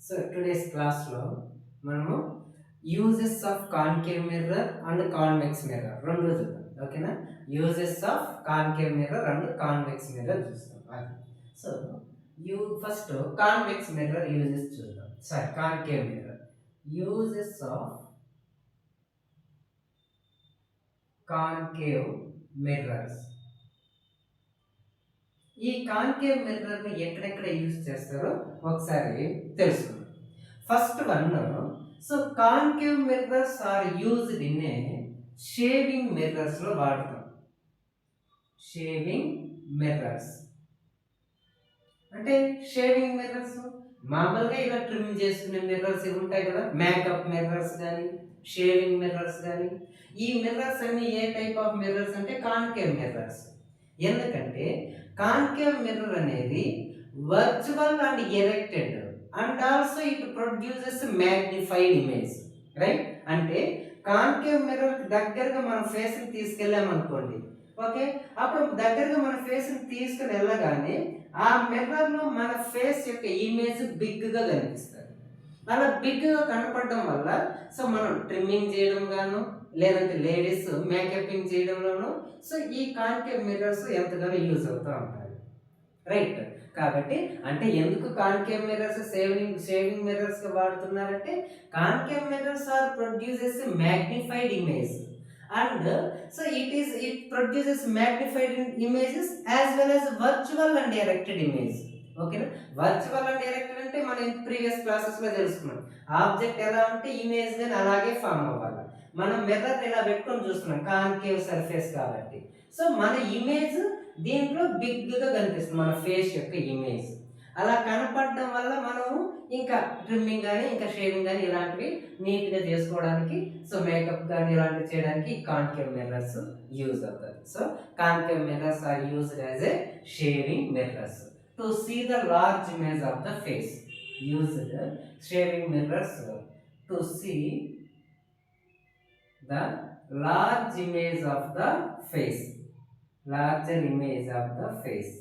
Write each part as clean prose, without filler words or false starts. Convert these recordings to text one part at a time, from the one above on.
So today's క్లాస్లో మనము uses of concave mirror and convex mirror రెండు చూద్దాం. ఓకేనా? Uses of concave mirror and convex mirror చూస్తాం. So first convex mirror uses చూద్దాం. Sorry, concave mirror uses of concave mirrors. ఈ కాన్కేవ్ మిర్రర్ని ఎక్కడెక్కడ యూజ్ చేస్తారో ఒకసారి తెలుసుకుందాం. First one, so concave mirrors are used in a shaving mirrors లో వాడతాం. షేవింగ్ మిర్రర్స్ అంటే షేవింగ్ మిర్రర్స్ మామూలుగా ఇలా ట్రిమ్ చేసుకునే మిర్రర్స్ ఉంటాయి కదా, మేకప్ మిర్రర్స్ కానీ షేవింగ్ మిర్రర్స్ కానీ. ఈ మిర్రర్స్ అన్ని ఏ టైప్ ఆఫ్ మిర్రర్స్ అంటే కాన్కేవ్ మిర్రర్స్. ఎందుకంటే కాన్కేవ్ మిర్రర్ అనేది virtual and erected and also it produces magnified image, right? అంటే కాన్కేవ్ మిర్రర్ దగ్గరగా మన ఫేస్ ని తీసుకెళ్ళామనుకోండి, ఓకే, అప్పుడు దగ్గరగా మన ఫేస్ ని తీసుకుని వెళ్ళగానే ఆ మిర్రర్ లో మన ఫేస్ యొక్క ఇమేజ్ బిగ్ గా కనిపిస్తుంది. అలా బిగ్ గా కనపడడం వల్ల సో మనం ట్రిమ్మింగ్ చేయడం గాను, లేదంటే లేడీస్ మేకపింగ్ చేయడంలోను సో ఈ కాన్కేవ్ మిర్రర్స్ ఎంతగానో యూజ్ అవుతూ ఉంటాయి, రైట్? కాబట్టి అంటే ఎందుకు కాన్కేవ్ మిర్రర్స్ షేవింగ్ మిర్రర్స్ గా వాడుతున్నారంటే concave mirrors are produces magnified image and so it produces magnified images as well as virtual and erected image. ఓకేనా? వర్చువల్ అండ్ ఎరెక్టెడ్ అంటే మనం ప్రీవియస్ క్లాసెస్ లో తెలుసుకున్నాం. ఆబ్జెక్ట్ ఎలా ఉంటే ఇమేజ్ గానీ అలాగే ఫామ్ అవ్వాలి. మనం మిర్రర్ ఇలా పెట్టుకొని చూస్తున్నాం కాన్కేవ్ సర్ఫేస్ కాబట్టి, సో మన ఇమేజ్ దీంట్లో బిగ్ గా కనిపిస్తుంది, మన ఫేస్ యొక్క ఇమేజ్. అలా కనపడడం వల్ల మనము ఇంకా ట్రిమ్మింగ్ కానీ ఇంకా షేవింగ్ కానీ ఇలాంటివి నీట్ గా చేసుకోవడానికి, సో మేకప్ కానీ ఇలాంటివి చేయడానికి కాన్కేవ్ మిర్రర్స్ యూజ్ అవుతాయి. So concave mirrors are used as a shaving mirrors to see the large image of the face. Used shaving mirrors to see the large image of the face, larger image of the face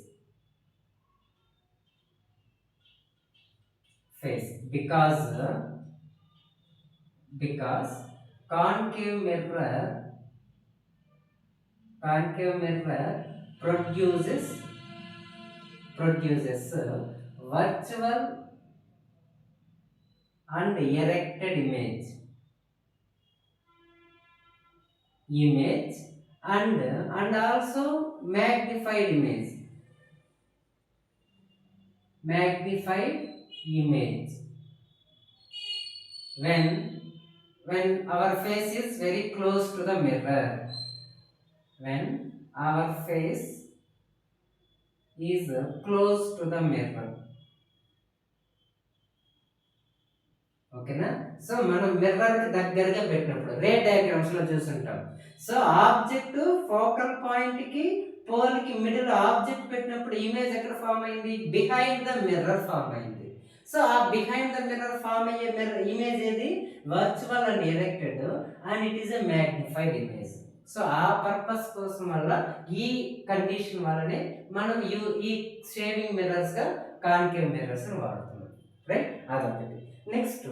because concave mirror produces virtual and erected image and also magnified image when our face is very close to the mirror. When our face is close to the mirror, ఓకేనా? So మనం mirror కి దగ్గరగా పెట్టినప్పుడు రే diagrams లో చూస్తుంటాం. So object focal point కి pole కి middle object పెట్టినప్పుడు ఇమేజ్ ఎక్కడ ఫామ్ అయింది? బిహైండ్ ద మిర్రర్ ఫామ్ అయింది. సో ఆ బిహైండ్ ద మిర్రర్ ఫామ్ అయ్యే మిర్రర్ ఇమేజ్ ఏది? Virtual and erected and it is a magnified image. So ఆ పర్పస్ కోసం వల్ల ఈ కండిషన్ వల్లనే మనం ఈ షేవింగ్ మిర్రర్స్ గా కాన్కేవ్ మిర్రర్స్ వాడుతున్నాం, రైట్? అదొకటి. నెక్స్ట్,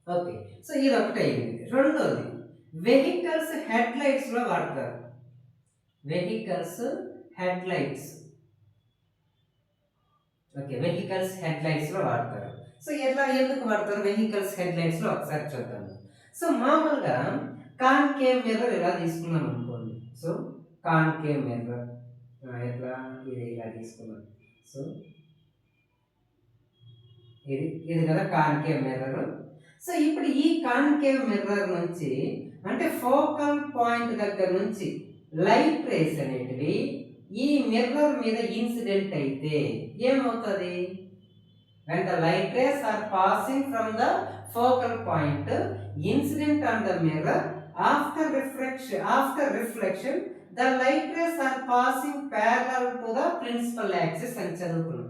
ఓకే, సో ఇది ఒకటి అయింది. రెండోది వెహికల్స్ హెడ్ లైట్స్ లో వాడతారు. Vehicles head lights, okay, vehicles head lights లో వాడతారు. సో ఎందుకు వాడతారు వెహికల్స్ హెడ్ లైట్స్ లో ఒకసారి చూద్దాము. సో మామూలుగా కాన్కేవ్ మిర్రర్ ఇలా తీసుకున్నాం అనుకోండి. సో కాన్కేవ్ మిర్రర్ ఎట్లా ఇది ఇలా తీసుకున్నాం. సో ఇది కదా కాన్కేవ్ మిర్రర్. సో ఇప్పుడు ఈ కాన్కేవ్ మిర్రర్ నుంచి అంటే ఫోకల్ పాయింట్ దగ్గర నుంచి లైట్ రేస్ అనేటివి ఈ మిర్రర్ మీద ఇన్సిడెంట్ అయితే ఏమవుతుంది? when the light rays are passing from the focal point incident on the mirror after reflection the light rays are passing parallel to the principal axis అని చదువుకున్నాం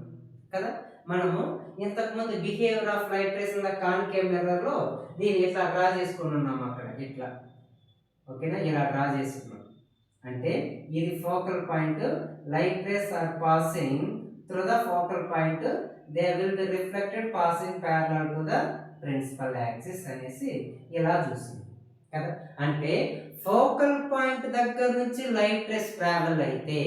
కదా మనము ఇంతకుముందు. Behaviour of light rays in the concave mirror లో దీన్ని ఇట్లా draw చేసుకుని ఉన్నాం అక్కడ ఇట్లా, ఓకేనా? ఇలా డ్రా చేసుకున్నాం అంటే ఇది focal point, light rays are passing through the focal point they will be reflected passing parallel to the principal axis అనేసి ఇలా చూస్తుంది కదా. అంటే ఫోకల్ పాయింట్ దగ్గర నుంచి లైట్ రేస్ ట్రావెల్ అయితే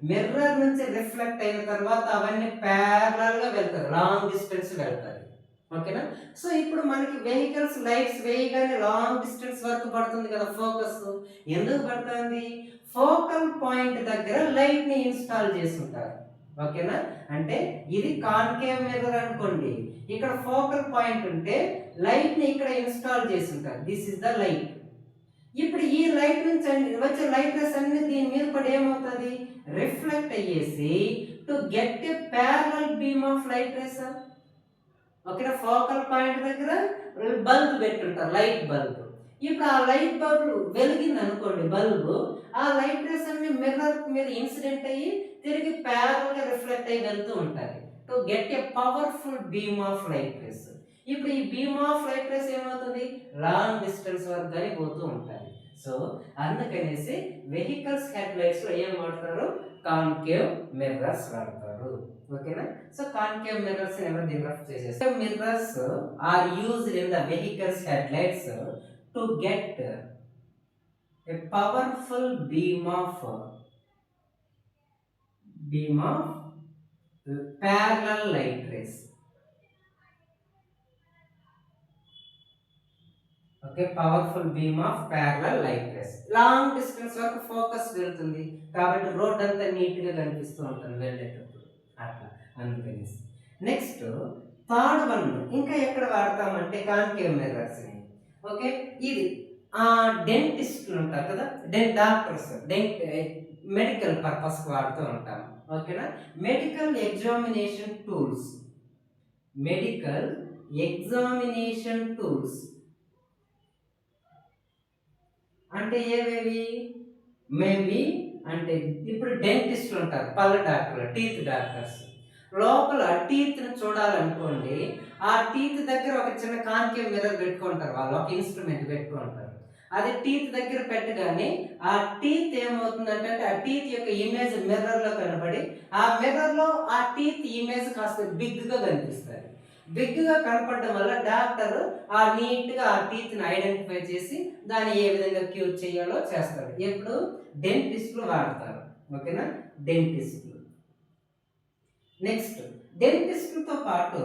మిర్రర్ నుంచి రిఫ్లెక్ట్ అయిన తర్వాత అవన్నీ ప్యారలల్ గా వెళ్తాయి, లాంగ్ డిస్టెన్స్ వెళ్తాయి. ఓకేనా. సో ఇప్పుడు మనకి వెహికల్స్ లైట్స్ వేయగానే లాంగ్ డిస్టెన్స్ వరకు పడుతుంది కదా ఫోకస్. ఎందుకు పడుతుంది? ఫోకల్ పాయింట్ దగ్గర లైట్ ని ఇన్స్టాల్ చేసుకుంటారు. ఓకేనా. అంటే ఇది కాన్కేవ్ మిర్రర్ అనుకోండి, ఇక్కడ ఫోకల్ పాయింట్ ఉంటే లైట్ ని ఇక్కడ ఇన్స్టాల్ చేసుకుంటారు. This is the light. ఇప్పుడు ఈ లైట్ నుంచి వచ్చే లైట్ రేస్ అన్ని దీని మీద పడి ఏమవుతుంది? రిఫ్లెక్ట్ అయ్యేసి to get a parallel beam of light rays. ఓకేనా. ఫోకల్ పాయింట్ దగ్గర బల్బ్ పెట్టుంటారు, లైట్ బల్బ్. ఇప్పుడు ఆ లైట్ బల్బ్ వెలిగింది అనుకోండి, బల్బు, ఆ లైట్ రేస్ అన్ని మిర్రర్ మీద ఇన్సిడెంట్ అయ్యి తిరిగి ప్యారల్ గా రిఫ్లెక్ట్ అయ్యి వెళ్తూ ఉంటాయి to get a powerful beam of light rays. ఇప్పుడు ఈ బీమ్ ఆఫ్ లైట్ రేస్ ఏమవుతుంది? లాంగ్ డిస్టెన్స్ వరకు కానీ పోతూ ఉంటాయి. సో అందుకనేసి వెహికల్స్ హెడ్ లైట్స్ లో ఏం వాడతారు? కాన్కేవ్ మిర్రర్స్ వాడతారు. ఓకేనా. సో కాన్కేవ్ మిర్రర్స్ ఎవరు డెవలప్ చేసేస్తారు? Mirrors are used in the vehicles head lights to get a powerful beam of parallel light rays. Okay, powerful beam of parallel light rays. Long distance వరకు focus వెళ్తుంది కాబట్టి road అంతా neat గా కనిపిస్తూ ఉంటుంది వెళ్ళేటప్పుడు, అట్లా అందుకని. నెక్స్ట్ థర్డ్ వన్ ఇంకా ఎక్కడ వాడతామంటే కాన్కేవ్ మిర్రర్స్ ని. ఓకే, ఇది డెంటిస్టులు ఉంటారు కదా, డాక్టర్స్ మెడికల్ పర్పస్ వాడుతూ ఉంటాం. ఓకేనా. మెడికల్ ఎగ్జామినేషన్ టూల్స్ అంటే ఏవేవి? మేబీ అంటే ఇప్పుడు డెంటిస్టులు ఉంటారు, పళ్ళ డాక్టర్లు, టీత్ డాక్టర్స్. లోపల టీత్ ని చూడాలనుకోండి, ఆ టీత్ దగ్గర ఒక చిన్న కాన్కేవ్ మిర్రర్ పెట్టుకుంటారు, వాళ్ళు ఒక ఇన్స్ట్రుమెంట్ పెట్టుకుంటారు. అది టీత్ దగ్గర పెట్టగానే ఆ టీత్ ఏమవుతుందంటే ఆ టీత్ యొక్క ఇమేజ్ మిర్రర్ లో కనబడి ఆ మిర్రర్ లో ఆ టీత్ ఇమేజ్ కాస్త బిగ్ గా కనిపిస్తుంది. బిగ్ గా కనపడడం వల్ల డాక్టర్ ఆ నీట్ గా ఆ టీత్ ని ఐడెంటిఫై చేసి దాన్ని ఏ విధంగా క్యూర్ చేయాలో చేస్తాడు. ఎప్పుడు? డెంటిస్టులు వాడతారు. ఓకేనా, డెంటిస్టులు. నెక్స్ట్ డెంటిస్టులతో పాటు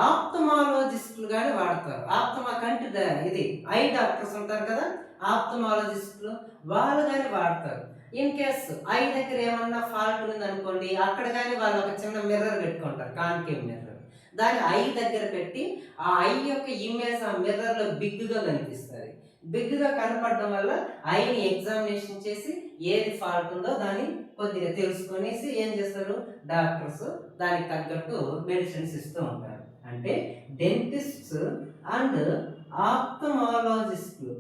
ఆప్థమాలజిస్టులు కానీ వాడతారు. కంటి ఇది ఐ డాక్టర్స్ ఉంటారు కదా, ఆప్థమాలజిస్టులు, వాళ్ళు కానీ వాడతారు. ఇన్ కేస్ ఐ దగ్గర ఏమన్నా ఫాల్ట్ ఉంది అనుకోండి, అక్కడ కానీ వాళ్ళు ఒక చిన్న మిర్రర్ పెట్టుకుంటారు, కాన్కేవ్ మిర్రర్. దాన్ని ఐ దగ్గర పెట్టి ఆ ఐ యొక్క ఇమేజ్ ఆ మిర్రర్ లో బిగ్ గా కనిపిస్తుంది. బిగ్ గా కనపడడం వల్ల ఐని ఎగ్జామినేషన్ చేసి ఏది ఫాల్ట్ ఉందో దాన్ని కొద్దిగా తెలుసుకొనేసి ఏం చేస్తారు డాక్టర్స్, దానికి తగ్గట్టు మెడిసిన్స్ ఇస్తూ ఉంటారు. అంటే డెంటిస్ట్స్ అండ్ ఆప్థమాలజిస్టులు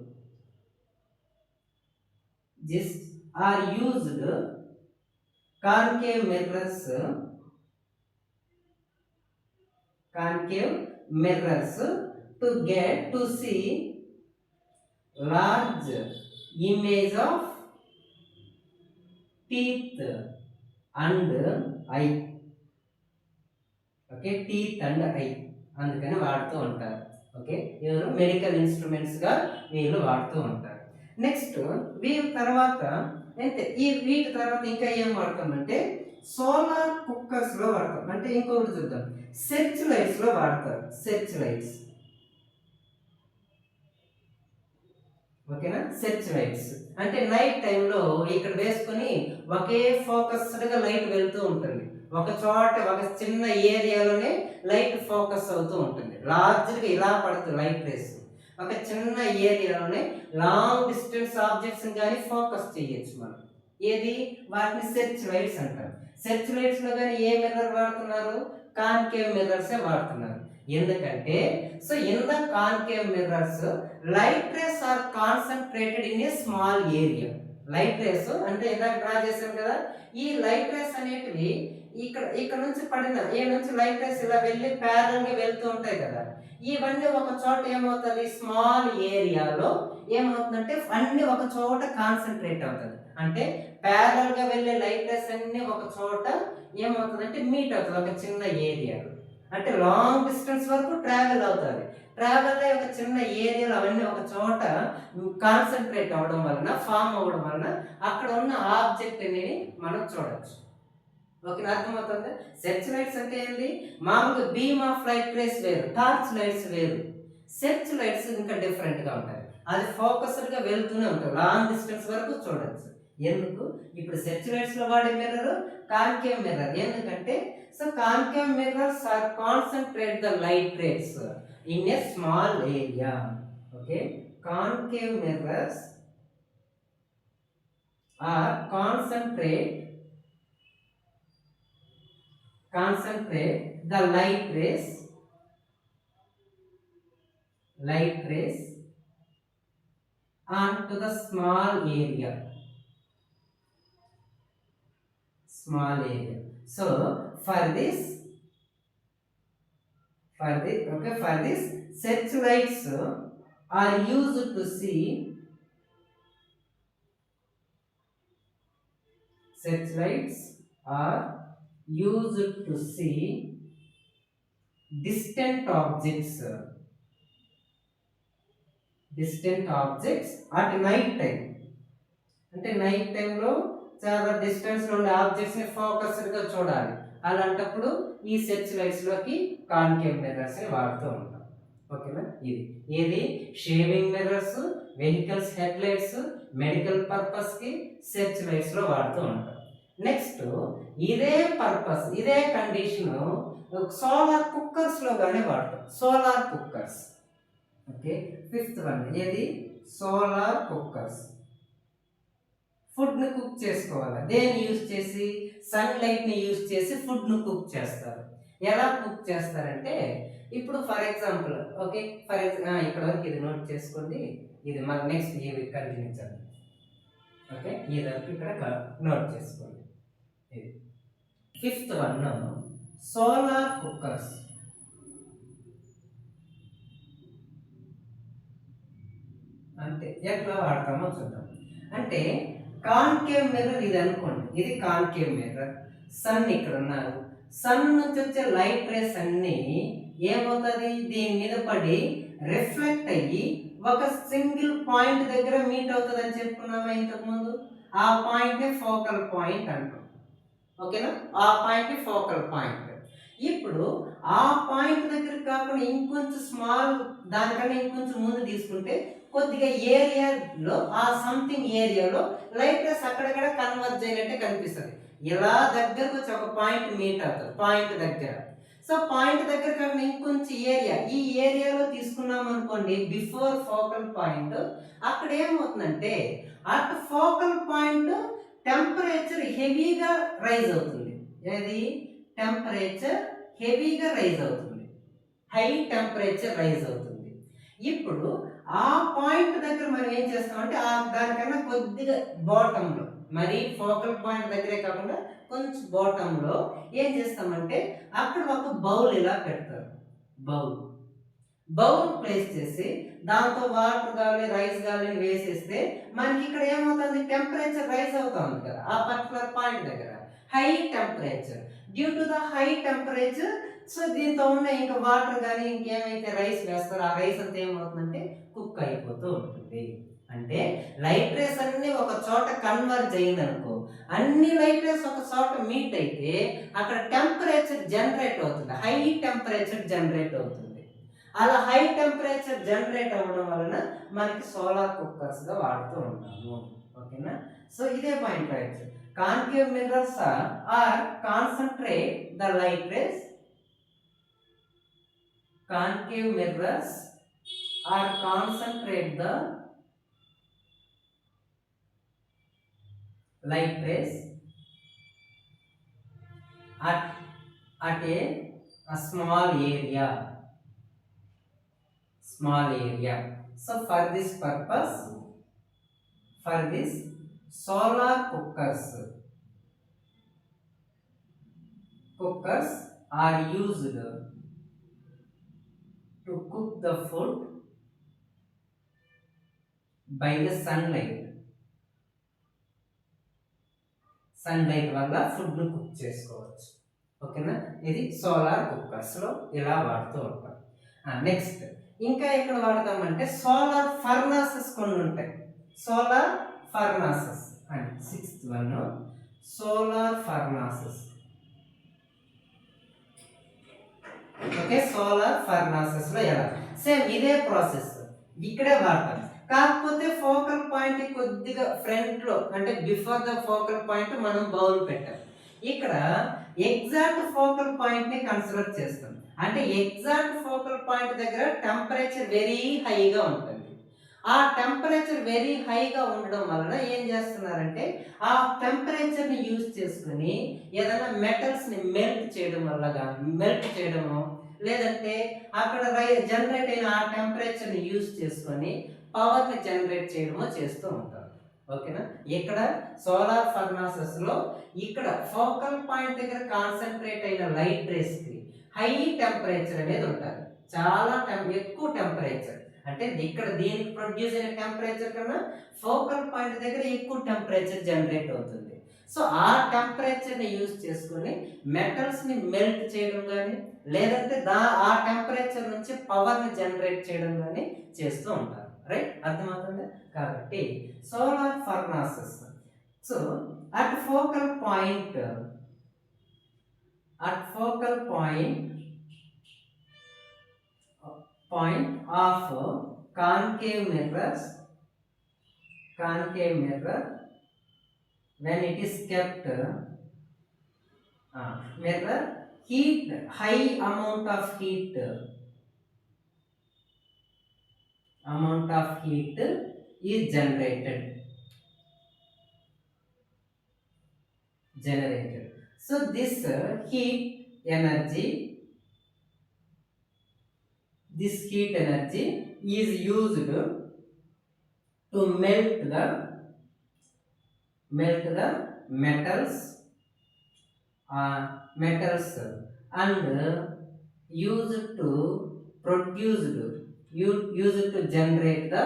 are used concave mirrors to get to see large image of teeth and eye. Okay, teeth and eye అందుకని వాడుతూ ఉంటారు. ఓకే, ఎవరు? మెడికల్ ఇన్స్ట్రుమెంట్స్ గా వీళ్ళు వాడుతూ ఉంటారు. నెక్స్ట్ వీళ్ళ తర్వాత అంటే వీటి తర్వాత ఇంకా ఏం వాడతామంటే సోలార్ కుక్కర్స్ లో వాడతాం. అంటే ఇంకొకటి చూద్దాం, సెర్చ్ లైట్స్ లో వాడతారు. సెర్చ్ లైట్స్, ఓకేనా. సెర్చ్ లైట్స్ అంటే నైట్ టైంలో ఇక్కడ వేసుకొని ఒకే ఫోకస్డ్ గా లైట్ వెళ్తూ ఉంటుంది, ఒక చోట ఒక చిన్న ఏరియాలోనే లైట్ ఫోకస్ అవుతూ ఉంటుంది. లార్జ్గా ఇలా పడుతుంది లైట్ రేస్, ఒక చిన్న ఏరియాలోనే లాంగ్ డిస్టెన్స్ ఆబ్జెక్ట్స్ కానీ ఫోకస్ చేయొచ్చు మనం. ఏది? వాటిని సెర్చ్ లైట్స్ అంటారు. సెర్చ్ లైట్స్ లో కానీ ఏ మిర్రర్ వాడుతున్నారు? కాన్కేవ్ మిర్రర్సే వాడుతున్నారు. ఎందుకంటే so in the concave mirrors light rays are concentrated in a small area. Light rays అంటే ఇందాక డ్రా చేశాను కదా, ఈ లైట్ రేస్ అనేటివి ఇక్కడ నుంచి పడిన నుంచి లైట్ రేస్ ఇలా వెళ్ళి ప్యారల్ గా వెళ్తూ ఉంటాయి కదా, ఇవన్నీ ఒక చోట ఏమవుతుంది, స్మాల్ ఏరియాలో ఏమవుతుందంటే అన్ని ఒక చోట కాన్సన్ట్రేట్ అవుతుంది. అంటే ప్యారల్ గా వెళ్ళే లైట్ రేస్ అన్ని ఒక చోట ఏమవుతుందంటే మీట్ అవుతుంది ఒక చిన్న ఏరియాలో. అంటే లాంగ్ డిస్టెన్స్ వరకు ట్రావెల్ అవుతుంది. ట్రావెల్ ఒక చిన్న ఏరియాలో అవన్నీ ఒక చోట కాన్సన్ట్రేట్ అవ్వడం వలన, ఫామ్ అవ్వడం వలన అక్కడ ఉన్న ఆబ్జెక్ట్ అనేది మనం చూడొచ్చు. ఓకేనా, అర్థమవుతుంది? సెర్చ్ లైట్స్ అంటే ఏంటి? మామూలుగా బీమ్ ఆఫ్ లైట్ రేస్ వేరు, టార్చ్ లైట్స్ వేరు. సెర్చ్ లైట్స్ ఇంకా డిఫరెంట్గా ఉంటాయి. అది ఫోకస్డ్గా వెళ్తూనే ఉంటుంది, లాంగ్ డిస్టెన్స్ వరకు చూడొచ్చు. ఎందుకు? ఇప్పుడు సెర్చ్ లైట్స్లో వాడే మిర్రర్ కాన్కేవ్ మిర్రర్. ఎందుకంటే so concave mirrors are concentrate the light rays in a small area. Okay, concave mirrors are concentrate the light rays onto the small area. So for this search lights are used to see distant objects at night time. అంటే night టైంలో చాలా distance నుండి objects ని focused గా చూడాలి. అలాంటప్పుడు ఈ search lights లోకి కాన్కేవ్ మిర్రర్స్ ని వాడుతూ ఉంటాం. ఓకేనా, ఇది ఏది shaving mirrors, vehicles head lights, medical purpose కి సెర్చ్ లైట్స్ లో వాడుతూ ఉంటాం. నెక్స్ట్ ఇదే పర్పస్, ఇదే కండిషన్ సోలార్ కుక్కర్స్ లో గానే వాడతాం. Solar cookers. Okay, fifth one ఏది? Solar cookers. ఫుడ్ ని కుక్ చేసుకోవాలి. దేన్ని యూజ్ చేసి? సన్ లైట్ ని యూజ్ చేసి ఫుడ్ ను కుక్ చేస్తారు. ఎలా కుక్ చేస్తారంటే, ఇప్పుడు ఫర్ ఎగ్జాంపుల్, ఓకే, ఇక్కడ వరకు ఇది నోట్ చేసుకోండి. ఇది మన నెక్స్ట్ ఇవి కంటిన్యూ చేద్దాం. ఓకే, ఇది వరకు ఇక్కడ నోట్ చేసుకోండి. ఇది ఫిఫ్త్ వన్ సోలార్ కుక్కర్స్. అంటే ఎట్లా వాడతామో చూద్దాం. అంటే కాన్కేవ్ మిర్రర్ ఇది అనుకోండి, ఇది కాన్కేవ్ మిర్రర్. సన్ ఇక్కడ ఉన్నారు. సన్ నుంచి వచ్చే లైట్ రేస్ అన్ని ఏమవుతుంది? దీని మీద పడి రిఫ్లెక్ట్ అయ్యి ఒక సింగిల్ పాయింట్ దగ్గర మీట్ అవుతుంది అని చెప్పుకున్నామా ఇంతకు ముందు? ఆ పాయింట్ ని ఫోకల్ పాయింట్ అంటాం. ఓకేనా, ఆ పాయింట్ ని ఫోకల్ పాయింట్. ఇప్పుడు ఆ పాయింట్ దగ్గర కాకుండా ఇంకొంచెం స్మాల్, దానికన్నా ఇంకొంచెం ముందు తీసుకుంటే కొద్దిగా ఏరియాలో, ఆ సంథింగ్ ఏరియాలో లైట్ రేస్ అక్కడక్కడ కన్వర్జ్ అయినట్టే కనిపిస్తుంది. ఇలా దగ్గరకు వచ్చి ఒక పాయింట్ మీట్ అవుతుంది పాయింట్ దగ్గర. సో పాయింట్ దగ్గర కాకుండా ఇంకొంచెం ఏరియా, ఈ ఏరియాలో తీసుకున్నాం అనుకోండి బిఫోర్ ఫోకల్ పాయింట్, అక్కడ ఏమవుతుందంటే అట్ ఫోకల్ పాయింట్ టెంపరేచర్ హెవీగా రైజ్ అవుతుంది. ఏది? టెంపరేచర్ హెవీగా రైజ్ అవుతుంది, హై టెంపరేచర్ రైజ్ అవుతుంది. ఇప్పుడు ఆ పాయింట్ దగ్గర మనం ఏం చేస్తామంటే దానికన్నా కొద్దిగా బాటంలో, మరి ఫోకల్ పాయింట్ దగ్గరే కాకుండా కొంచెం బాటంలో ఏం చేస్తామంటే అక్కడ ఒక బౌల్ ఇలా పెడతారు. బౌల్ ప్లేస్ చేసి దాంతో వాటర్ గాలి, రైస్ గాలి వేసేస్తే మనకి ఇక్కడ ఏమవుతుంది? టెంపరేచర్ రైజ్ అవుతుంది కదా ఆ పర్టికులర్ పాయింట్ దగ్గర, high temperature. Due to the high temperature, so దీంతో ఉన్న ఇంకా వాటర్ కానీ ఇంకేమైతే రైస్ వేస్తారో ఆ రైస్ అంతా ఏమవుతుందంటే కుక్ అయిపోతూ ఉంటుంది. అంటే లైట్ రేస్ అన్ని ఒక చోట కన్వర్జ్ అయిందనుకో, అన్ని లైట్ రేస్ ఒక చోట మీట్ అయితే అక్కడ టెంపరేచర్ జనరేట్ అవుతుంది, హై టెంపరేచర్ జనరేట్ అవుతుంది. అలా హై టెంపరేచర్ జనరేట్ అవ్వడం వలన మనకి సోలార్ కుక్కర్స్ గా వాడుతూ ఉంటాము. ఓకేనా, సో ఇదే point right. Concave mirrors are concentrate the light rays. Concave mirrors are concentrate the light rays at a small area. So for this purpose, for this solar cookers are used to cook the food by the sunlight. Sunlight వల్ల food ను cook చేసుకోవచ్చు. ఓకేనా. ఇది solar కుక్కర్స్లో ఇలా వాడుతూ ఉంటాం. Next ఇంకా ఎక్కడ వాడతామంటే సోలార్ ఫర్నాసెస్ కొన్ని ఉంటాయి. సోలార్ ఫర్నాసెస్ అని 6th one solar furnaces. Okay, solar furnaces లో ఎలా సేమ్ ఇదే ప్రాసెస్ ఇక్కడే వాడతాం. కాకపోతే ఫోకల్ పాయింట్ కొద్దిగా ఫ్రంట్ లో అంటే బిఫోర్ ద ఫోకల్ పాయింట్ మనం బౌల్ పెట్టాం. ఇక్కడ ఎగ్జాక్ట్ ఫోకల్ పాయింట్ ని కన్సిడర్ చేస్తాం. అంటే ఎగ్జాక్ట్ ఫోకల్ పాయింట్ దగ్గర టెంపరేచర్ వెరీ హైగా ఉంటుంది. ఆ టెంపరేచర్ వెరీ హైగా ఉండడం వలన ఏం చేస్తున్నారంటే ఆ టెంపరేచర్ని యూజ్ చేసుకుని ఏదైనా మెటల్స్ని మెల్ట్ చేయడం వల్ల కానీ మెల్ట్ చేయడము, లేదంటే అక్కడ జనరేట్ అయిన ఆ టెంపరేచర్ని యూజ్ చేసుకొని పవర్ని జనరేట్ చేయడమో చేస్తూ ఉంటారు. ఓకేనా. ఇక్కడ సోలార్ ఫర్నాసెస్లో ఇక్కడ ఫోకల్ పాయింట్ దగ్గర కాన్సన్ట్రేట్ అయిన లైట్ రేస్కి హై టెంపరేచర్ అనేది ఉంటుంది. చాలా ఎక్కువ టెంపరేచర్ అంటే ఇక్కడ దీనికి ప్రొడ్యూస్ అయిన టెంపరేచర్ కన్నా ఫోకల్ పాయింట్ దగ్గర ఎక్కువ టెంపరేచర్ జనరేట్ అవుతుంది. సో ఆ టెంపరేచర్ని యూజ్ చేసుకొని మెటల్స్ని మెల్ట్ చేయడం కానీ, లేదంటే ఆ టెంపరేచర్ నుంచి పవర్ని జనరేట్ చేయడం కానీ చేస్తూ ఉంటారు. రైట్, అర్థమవుతుంది. కాబట్టి solar furnaces. So at focal point of concave mirror when it is kept mirror heat, high amount of heat is generated. So this heat energy is used to melt the metals and used to generate the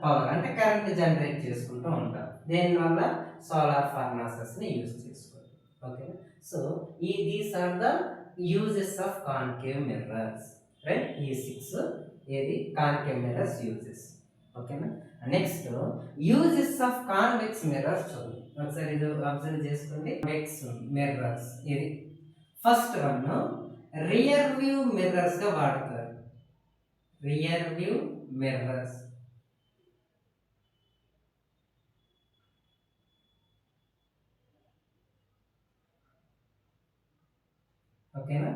power. అంటే current generate చేసుకుంటూ ఉంటారు. దేనివల్ల solar furnaces ని use చేసుకోవాలి. Okay, so these are the uses of concave mirrors. Right, ఈ 6 ఏది concave mirrors uses. ఓకేనా. Next uses of convex mirrors చూడండి. ఒకసారి ఇది అబ్జర్వ్ చేసుకోండి. కాన్వెక్స్ మిర్రర్స్ ఇది first one rear view mirrors గా వాడతారు. Rear view mirrors. ఓకేనా.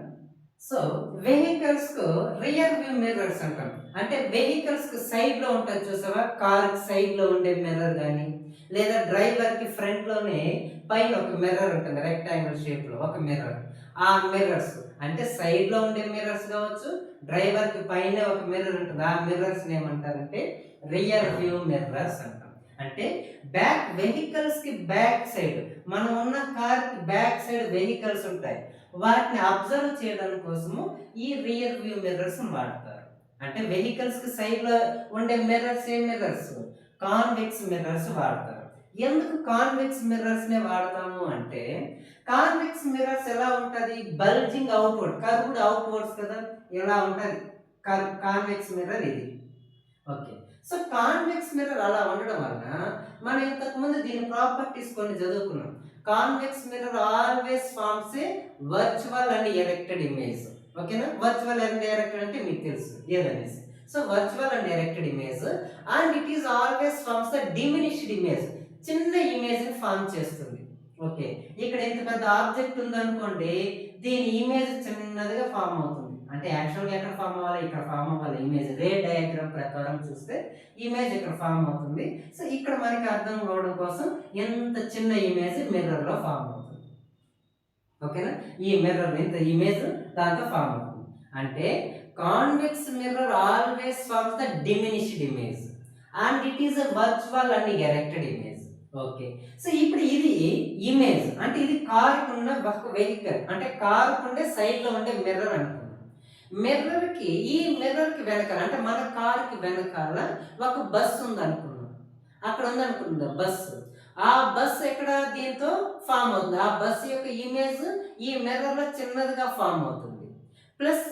సో వెహికల్స్ కు రియర్ వ్యూ మిర్రర్స్ అంటాం. అంటే వెహికల్స్ కు సైడ్ లో ఉంటుంది చూసావా, కార్ సైడ్ లో ఉండే మిర్రర్ కానీ, లేదా డ్రైవర్ కి ఫ్రంట్ లోనే పైన ఒక మిర్రర్ ఉంటుంది రెక్టాంగిల్ షేప్ లో ఒక మిర్రర్. ఆ మిర్రర్స్ అంటే సైడ్ లో ఉండే మిర్రర్స్ కావచ్చు, డ్రైవర్ కి పైన ఒక మిర్రర్ ఉంటుంది. ఆ మిర్రర్స్ ఏమంటారంటే రియర్ వ్యూ మిర్రర్స్ అంటాం. అంటే బ్యాక్ వెహికల్స్ కి బ్యాక్ సైడ్, మనం ఉన్న కార్ కి బ్యాక్ సైడ్ వెహికల్స్ ఉంటాయి, వాటిని అబ్జర్వ్ చేయడం కోసము ఈ రియర్ వ్యూ మిర్రర్స్ వాడతారు. అంటే వెహికల్స్ కి సైడ్ లో ఉండే మిర్రర్స్ ఏ మిర్రర్స్, కాన్వెక్స్ మిర్రర్స్ వాడతారు. ఎందుకు కాన్వెక్స్ మిర్రర్స్ నే వాడతాము అంటే కాన్వెక్స్ మిర్రర్స్ ఎలా ఉంటది, బల్జింగ్ అవుట్వర్డ్, కర్వ్డ్ అవుట్వర్డ్స్ కదా, ఎలా ఉంటది కాన్వెక్స్ మిర్రర్ ఇది. ఓకే, సో కాన్వెక్స్ మిర్రర్ అలా ఉండడం వలన మనం ఇంతకు ముందు దీని ప్రాపర్టీస్ కొన్ని చదువుకున్నాం. Convex mirror always forms a virtual and erected image. ఓకేనా. వర్చువల్ అండ్ ఎరెక్టెడ్ అంటే మీకు తెలుసు ఏదనేసి. So virtual and erected image and it is always forms the diminished image. చిన్న ఇమేజ్ ని ఫార్మ్ చేస్తుంది. ఓకే, ఇక్కడ ఇంత పెద్ద ఆబ్జెక్ట్ ఉందనుకోండి, దీని ఇమేజ్ చిన్నదిగా ఫార్మ్ అవుతుంది. అంటే యాక్చువల్గా ఎక్కడ ఫామ్ అవ్వాలి, ఇక్కడ ఫామ్ అవ్వాలి. ఇమేజ్ రే డయాగ్రామ్ ప్రకారం చూస్తే ఇమేజ్ ఇక్కడ ఫామ్ అవుతుంది. సో ఇక్కడ మనకి అర్థం కావడం కోసం ఎంత చిన్న ఇమేజ్ మిర్రర్ లో ఫామ్ అవుతుంది. ఓకేనా. ఈ మిర్రర్ ఇంత ఇమేజ్ దాంతో ఫామ్ అవుతుంది. అంటే convex mirror always forms the diminished image and it is a virtual and erected image. Okay, so ఇప్పుడు ఇది ఇమేజ్ అంటే ఇది కారుకు ఉన్న ఒక వెహికల్, అంటే కారుకు ఉండే సైడ్ లో ఉండే మిర్రర్ అనుకున్నాం. మిర్రర్ కి ఈ మిర్రర్ కి వెనకాల అంటే మన కార్ కి వెనకాల ఒక బస్సు ఉంది అనుకున్నాం. అక్కడ ఉంది అనుకుందా బస్సు. ఆ ఆ బస్ ఎక్కడ దీంతో ఫామ్ అవుతుంది. ఆ బస్ యొక్క ఇమేజ్ ఈ మిర్రర్లో చిన్నదిగా ఫామ్ అవుతుంది. ప్లస్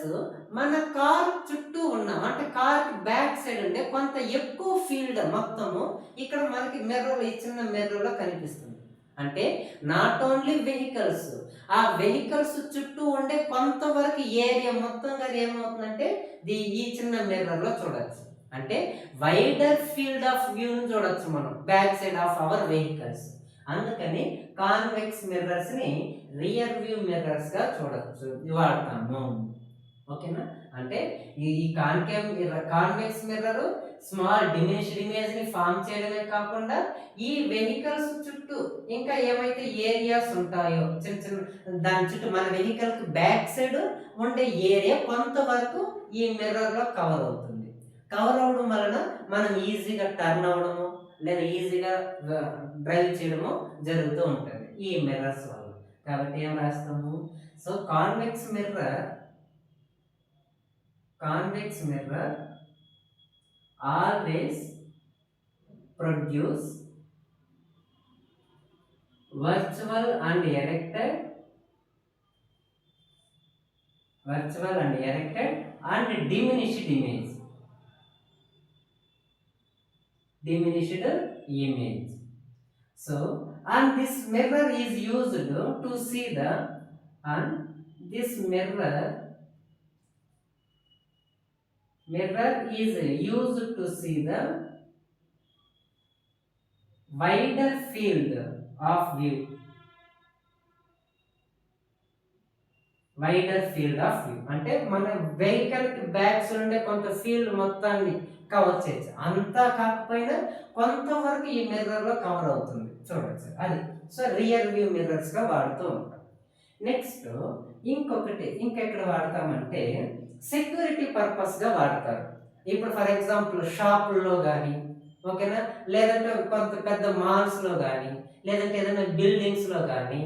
మన కార్ చుట్టూ ఉన్న అంటే కార్ బ్యాక్ సైడ్ ఉండే కొంత ఎక్కువ ఫీల్డ్ మొత్తము ఇక్కడ మనకి మిర్రర్ ఈ చిన్న మిర్రర్లో కనిపిస్తుంది. అంటే నాట్ ఓన్లీ వెహికల్స్, ఆ వెహికల్స్ చుట్టూ ఉండే కొంతవరకు ఏరియా మొత్తంగా ఏమవుతుందంటే ఈ చిన్న మిర్రర్లో చూడొచ్చు. అంటే వైడర్ ఫీల్డ్ ఆఫ్ వ్యూని చూడొచ్చు మనం back side of our vehicles. అందుకని కాన్వెక్స్ మిర్రర్స్ ని రియర్ వ్యూ మిర్రర్స్ గా చూడొచ్చు వాడతాము. ఓకేనా? అంటే ఈ convex mirror small diminished image ని ఫామ్ చేయడమే కాకుండా ఈ వెహికల్స్ చుట్టూ ఇంకా ఏమైతే ఏరియాస్ ఉంటాయో చిన్న చిన్న దాని చుట్టూ మన వెహికల్ కి బ్యాక్ సైడ్ ఉండే ఏరియా కొంతవరకు ఈ మిర్రర్ లో కవర్ అవుతుంది. కవర్ అవడం వలన మనం ఈజీగా టర్న్ అవడము లేదా ఈజీగా డ్రైవ్ చేయడము జరుగుతూ ఉంటుంది ఈ మిర్రర్స్ వల్ల. కాబట్టి ఏం రాస్తాము? So convex mirror always produce virtual and erected and diminished image. So and this mirror is used to see the and this mirror is used to see the wider field of view. అంటే మన vehicle కి backs ఉండే కొంత field మొత్తాన్ని cover చేయొచ్చు. అంతా కాకపోయినా కొంతవరకు ఈ మిర్రర్ లో కవర్ అవుతుంది చూడొచ్చు అది. సో రియర్ వ్యూ మిర్రర్స్ గా వాడుతూ ఉంటాం. నెక్స్ట్ ఇంకెక్కడ వాడతామంటే సెక్యూరిటీ పర్పస్ గా వాడతారు. ఇప్పుడు ఫర్ ఎగ్జాంపుల్ షాపుల్లో కానీ, ఓకేనా, లేదంటే కొంత పెద్ద మాల్స్ లో కానీ, లేదంటే ఏదైనా బిల్డింగ్స్ లో కానీ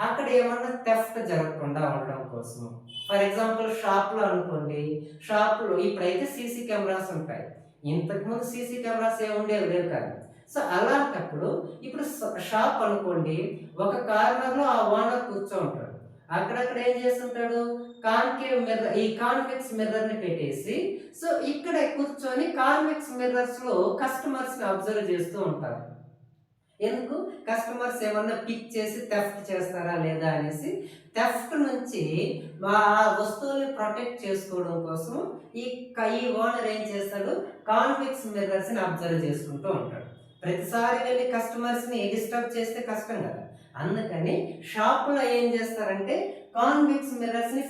అక్కడ ఏమన్నా థెఫ్ట్ జరగకుండా ఉండడం కోసం. ఫర్ ఎగ్జాంపుల్ షాప్ లో అనుకోండి, షాప్ లో ఇప్పుడైతే సీసీ కెమెరాస్ ఉంటాయి. ఇంతకుముందు సీసీ కెమెరాస్ ఉండేవి లేవు కదా. సో అలాంటప్పుడు ఇప్పుడు షాప్ అనుకోండి, ఒక కార్నర్ లో ఆ ఓనర్ కూర్చో ఉంటాడు. అక్కడక్కడ ఏం చేస్తుంటాడు, కాన్కేవ్ మిర్రర్ ఈ కాన్వెక్స్ మిర్రర్ ని పెట్టేసి సో ఇక్కడ కూర్చొని కాన్వెక్స్ మిర్రర్స్ లో కస్టమర్స్ ని అబ్జర్వ్ చేస్తూ ఉంటారు. ఎందుకు? కస్టమర్స్ ఏమన్నా పిక్ చేసి థెఫ్ట్ చేస్తారా లేదా అనేసి థెఫ్ట్ నుంచి ఆ వస్తువుల్ని ప్రొటెక్ట్ చేసుకోవడం కోసం ఈ ఓనర్ ఏం చేస్తాడు, కాన్వెక్స్ మిర్రర్స్ ని అబ్జర్వ్ చేసుకుంటూ ఉంటాడు. ప్రతిసారి వెళ్ళి కస్టమర్స్ ని డిస్టర్బ్ చేస్తే కష్టం కదా. అందుకని షాప్ లో ఏం చేస్తారంటే కాన్వెక్స్ మిర్రర్స్ ని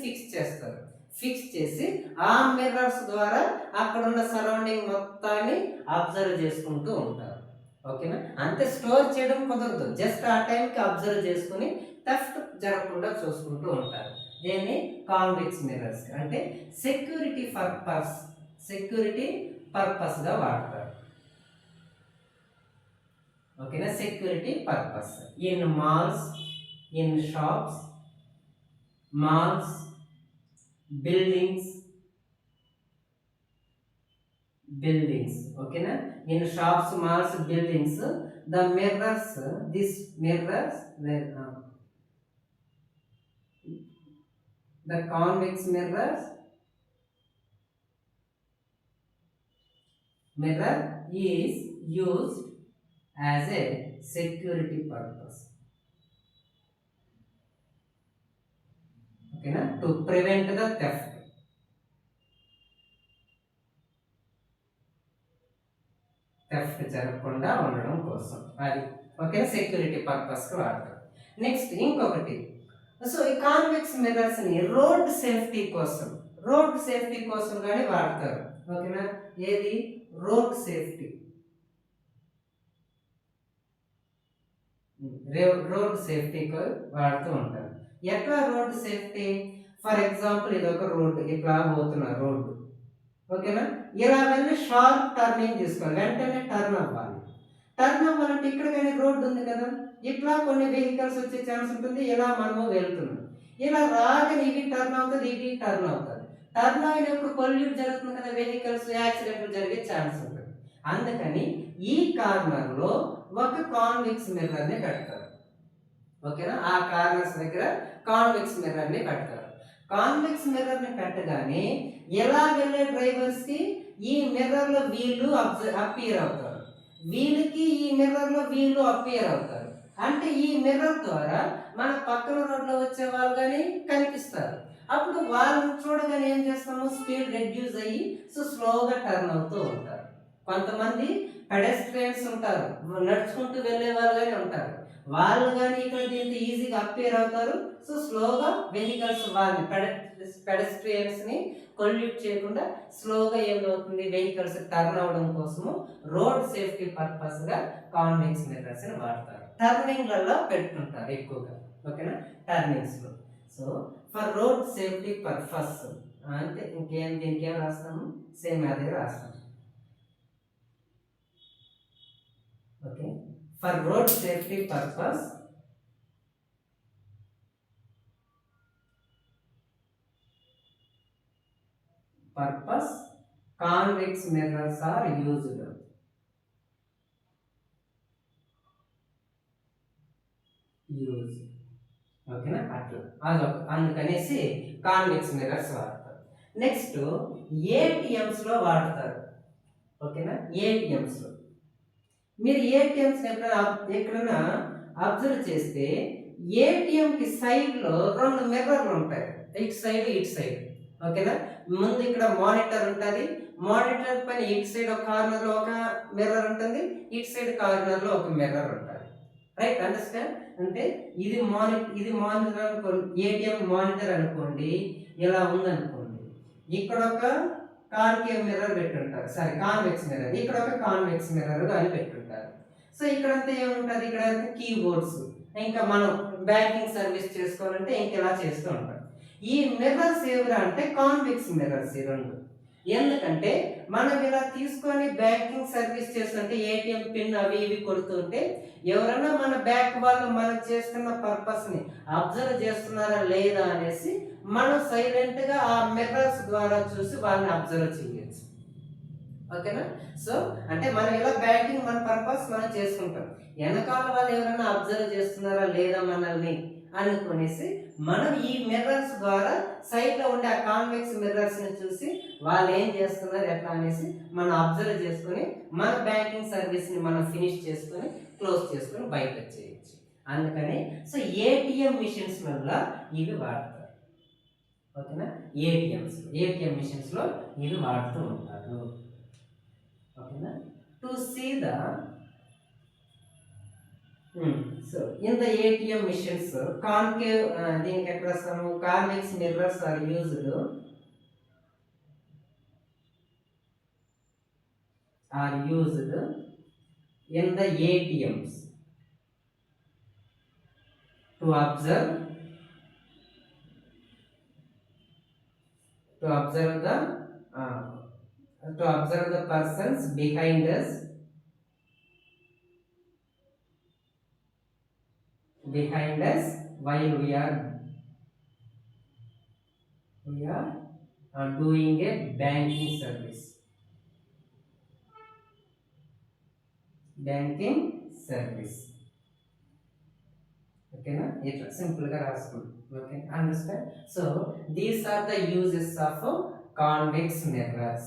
ఫిక్స్ చేసి ఆ మిర్రర్స్ ద్వారా అక్కడ ఉన్న సరౌండింగ్ మొత్తాన్ని అబ్జర్వ్ చేసుకుంటూ ఉంటారు. ఓకేనా? అంతే, స్టోర్ చేయడం కుదరదు. జస్ట్ ఆ టైంకి అబ్జర్వ్ చేసుకుని థెఫ్ట్ జరగకుండా చూసుకుంటూ ఉంటారు. దీన్ని కాన్వెక్స్ మిర్రర్స్ అంటే సెక్యూరిటీ పర్పస్ గా వాడతారు. ఓకేనా? Security purpose in malls, in shops, buildings. ఓకేనా? In shops, malls, buildings the mirrors the convex mirror is used as a security purpose. Okay na? To prevent the theft. జరగకుండా ఉండడం కోసం అది. Okay, security purpose కి వాడతారు. Next ఇంకొకటి, so ఈ convex mirrors ని రోడ్ సేఫ్టీ కోసం కానీ వాడతారు. ఓకేనా? ఏది? రోడ్ సేఫ్టీ వాడుతూ ఉంటారు. ఎట్లా రోడ్ సేఫ్టీ? ఫర్ ఎగ్జాంపుల్ ఇది ఒక రోడ్, ఇట్లా పోతున్న రోడ్డు. ఓకేనా? ఇలా వెళ్ళి షార్ప్ టర్నింగ్ తీసుకోవాలి, వెంటనే టర్న్ అవ్వాలంటే ఇక్కడ కానీ రోడ్డు ఉంది కదా, ఇట్లా కొన్ని వెహికల్స్ వచ్చే ఛాన్స్ ఉంటుంది. ఇలా మనము వెళ్తున్నాం, ఇలా రాగానే ఇవి టర్న్ అవుతుంది. టర్న్ అయినప్పుడు పొల్యూట్ జరుగుతుంది కదా, వెహికల్స్ యాక్సిడెంట్లు జరిగే ఛాన్స్ ఉంటుంది. అందుకని ఈ కార్నర్ లో ఒక కాన్వెక్స్ మిర్రర్ ని పెడతారు. ఓకేనా, ఆ కార్నర్స్ దగ్గర కాన్వెక్స్ మిర్రర్ ని పెడతారు. కాన్వెక్స్ మిర్రర్ ని పెట్టగానే ఎలా వెళ్ళే డ్రైవర్స్ కి ఈ మిర్రర్ లో వీళ్ళు అపియర్ అవుతారు, వీళ్ళకి ఈ మిర్రర్ లో వీళ్ళు అపియర్ అవుతారు. అంటే ఈ మిర్రర్ ద్వారా మన పక్కన రోడ్లో వచ్చే వాళ్ళు కానీ కనిపిస్తారు. అప్పుడు వాళ్ళని చూడగానే ఏం చేస్తాము, స్పీడ్ రెడ్యూస్ అయ్యి స్లోగా టర్న్ అవుతూ ఉంటారు. కొంతమంది పెడెస్ట్రియన్స్ ఉంటారు, నడుచుకుంటూ వెళ్ళే వాళ్ళు కానీ ఉంటారు, వాళ్ళు కానీ ఇక్కడ దీంతో ఈజీగా అపియర్ అవుతారు. స్లోగా వెహికల్స్ వాళ్ళని పెడెస్ట్రియన్స్ ని కొల్యూట్ చేయకుండా స్లోగా ఏమవుతుంది, వెహికల్స్ టర్న్ అవడం కోసము రోడ్ సేఫ్టీ పర్పస్ గా కాన్వెక్స్ మిర్రర్స్ ని వాడతారు. టర్నింగ్లలో పెట్టుకుంటారు ఎక్కువగా. ఓకేనా, టర్నింగ్స్ లో. So for road safety purpose అంటే దీనికి ఏం రాస్తాము, సేమ్ అదే రాస్తాము. Okay, for road safety purpose convex mirrors are used. ఓకేనా, అట్లా అదొక అందుకనేసి కాన్వెక్స్ మిర్రర్స్ వాడతారు. నెక్స్ట్ ఏటీఎంస్ లో వాడతారు. ఓకేనా, ఏటీఎంస్ లో మీరు ఏటీఎంస్ ఎక్కడైనా అబ్జర్వ్ చేస్తే ఏటీఎం కి సైడ్ లో 2 మిర్రర్లు ఉంటాయి, ఇటు సైడ్ ఇటు సైడ్. ఓకేనా, ముందు ఇక్కడ మానిటర్ ఉంటుంది, మానిటర్ పైన ఇటు సైడ్ ఒక కార్నర్ లో ఒక మిర్రర్ ఉంటుంది, ఇటు సైడ్ కార్నర్ లో ఒక మిర్రర్ ఉంటుంది. Right, understand? అంటే ఇది మానిటర్ అనుకోండి, ఏటీఎం మానిటర్ అనుకోండి, ఇలా ఉందనుకోండి, ఇక్కడ ఒక కాన్కేవ్ మిర్రర్ పెట్టుంటారు, సారీ కాన్వెక్స్ మిర్రర్, ఇక్కడ ఒక కాన్వెక్స్ మిర్రర్ అని పెట్టుంటారు. సో ఇక్కడంతా ఏముంటుంది, ఇక్కడ కీబోర్డ్స్, ఇంకా మనం బ్యాంకింగ్ సర్వీస్ చేసుకోవాలంటే ఇంక ఇలా చేస్తూ ఉంటాం. ఈ మిర్రర్స్ ఎవరు అంటే కాన్వెక్స్ మిర్రర్స్ ఈ రెండు. ఎందుకంటే మనం ఇలా తీసుకొని బ్యాంకింగ్ సర్వీస్ చేస్తుంటే ఏటీఎం పిన్ అవి ఇవి కొడుతుంటే ఎవరైనా మన బ్యాంక్ వాళ్ళు మనం చేస్తున్న పర్పస్ ని అబ్జర్వ్ చేస్తున్నారా లేదా అనేసి మనం సైలెంట్ గా ఆ మిర్రర్స్ ద్వారా చూసి వాళ్ళని అబ్జర్వ్ చేయొచ్చు. ఓకేనా, సో అంటే మనం ఇలా బ్యాంకింగ్ మన పర్పస్ మనం చేసుకుంటాం, వెనకాల వాళ్ళు ఎవరైనా అబ్జర్వ్ చేస్తున్నారా లేదా మనల్ని అనుకునేసి మనం ఈ మిర్రర్స్ ద్వారా సైడ్ లో ఉండే ఆ కాన్వెక్స్ మిర్రర్స్ ని చూసి వాళ్ళు ఏం చేస్తున్నారు ఎట్లా అనేసి మనం అబ్జర్వ్ చేసుకొని మన బ్యాంకింగ్ సర్వీస్ ని మనం ఫినిష్ చేసుకొని క్లోజ్ చేసుకొని బయట చేయొచ్చు. అందుకని సో ఏటీఎం మిషన్స్ వల్ల ఇవి వాడతారు. ఓకేనా, ఏటీఎం మిషన్స్ లో ఇవి వాడుతూ ఉంటారు. ఓకేనా, to see the so in the ATM machines concave దీనికి ఎక్కడ వస్తాము, convex mirrors are used in the ATMs to observe the persons behind us while we are doing a banking service. ఓకేనా, ఇట్లా సింపుల్ గా రాసుకుంటాం. Okay, understand? So these are the uses of convex mirrors.